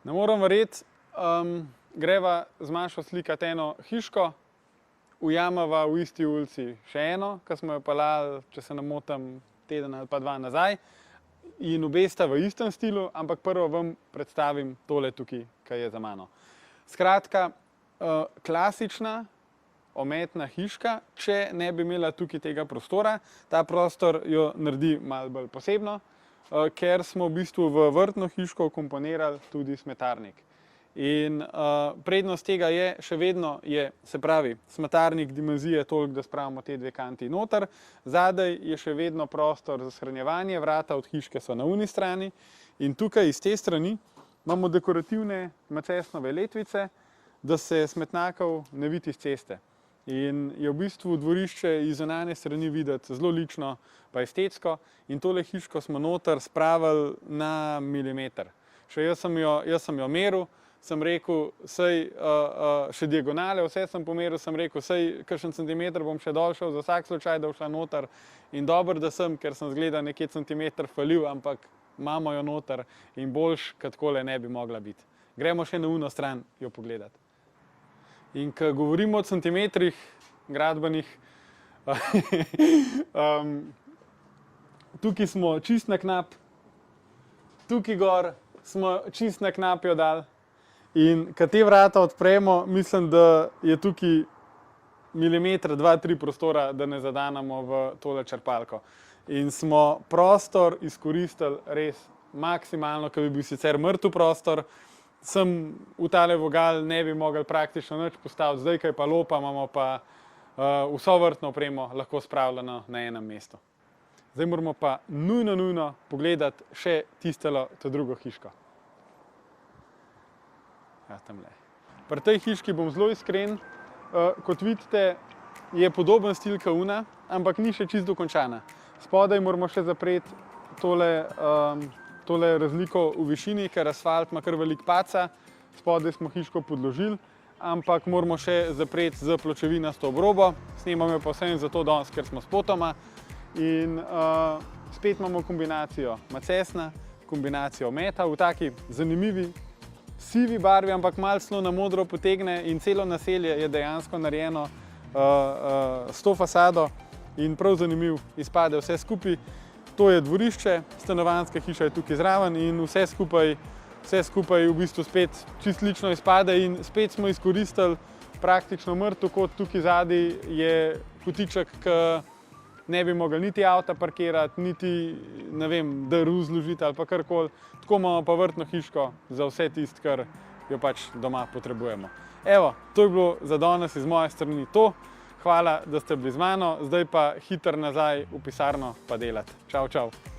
Ne moram verjeti, greva z manjšo slikati eno hiško, ujameva v isti ulici še eno, ki smo jo peljali, če se ne motim, teden ali pa dva nazaj. In obe sta v istem stilu, ampak prvo vam predstavim tole tukaj, ki je za mano. Skratka, klasična ometna hiška, če ne bi imela tukaj tega prostora. Ta prostor jo naredi malo bolj posebno, ker smo v bistvu v vrtno hiško vkomponirali tudi smetarnik. In prednost tega je, še vedno je, se pravi, smetarnik dimenzije toliko, da spravimo te dve kanti noter. Zadaj je še vedno prostor za shranjevanje, vrata od hiške so na uni strani. In tukaj iz te strani imamo dekorativne macesnove letvice, da se smetnjakov ne vidi iz ceste. In je v bistvu dvorišče iz zunanje strani videti zelo lično pa estetsko. In tole hiško smo noter spravili na milimeter. Še jaz sem jo meril, sem rekel, sej še diagonale, vse sem pomeril, sem rekel, sej kakšen centimeter bom še dol šel za vsak slučaj, da bo šla noter. In dobro, da sem, ker sem zgleda nekje centimeter falil, ampak imamo jo noter in boljš, kot takole ne bi mogla biti. Gremo še na uno stran jo pogledati. In ko govorimo o centimetrih gradbenih, tukaj smo čist na knap, tukaj gor smo čist na knap jo dali. In ko te vrata odpremo, mislim, da je tukaj milimeter, 2-3 prostora, da ne zadanemo v tole črpalko. In smo prostor izkoristili res maksimalno, ko bi bil sicer mrtev prostor. Sem v tale vogal ne bi mogli praktično nič postaviti, zdaj, ko je pa lopa, imamo pa vso vrtno opremo lahko spravljeno na enem mestu. Zdaj moramo pa nujno pogledati še tistelo, to drugo hiško. Ja, tamle. Pri tej hiški bom zelo iskren. Kot vidite, je podoben stil kot una, ampak ni še čisto dokončana. Spodaj moramo še zapreti tole razliko v višini, ker asfalt ima kar veliko paca. Spodaj smo hiško podložili, ampak moramo še zapreti z pločevinasto obrobo. Snemam jo pa vsem zato danes, ker smo spotoma. In spet imamo kombinacijo macesna, kombinacijo meta v taki zanimivi sivi barvi, ampak malo celo na modro potegne in celo naselje je dejansko narejeno s to fasado in prav zanimiv izpade vse skupaj. To je dvorišče, stanovanjska hiša je tukaj zraven in vse skupaj v bistvu spet čist lično izpade in spet smo izkoristili praktično mrtev kot. Tukaj zadaj je kotiček, ki ne bi mogli niti avta parkirati, niti, ne vem, drv zložiti ali pa karkoli. Tako imamo pa vrtno hiško za vse tisto, kar jo pač doma potrebujemo. Evo, to je bilo za danes iz moje strani to. Hvala, da ste bili z mano, zdaj pa hitro nazaj v pisarno pa delati. Čau, čau.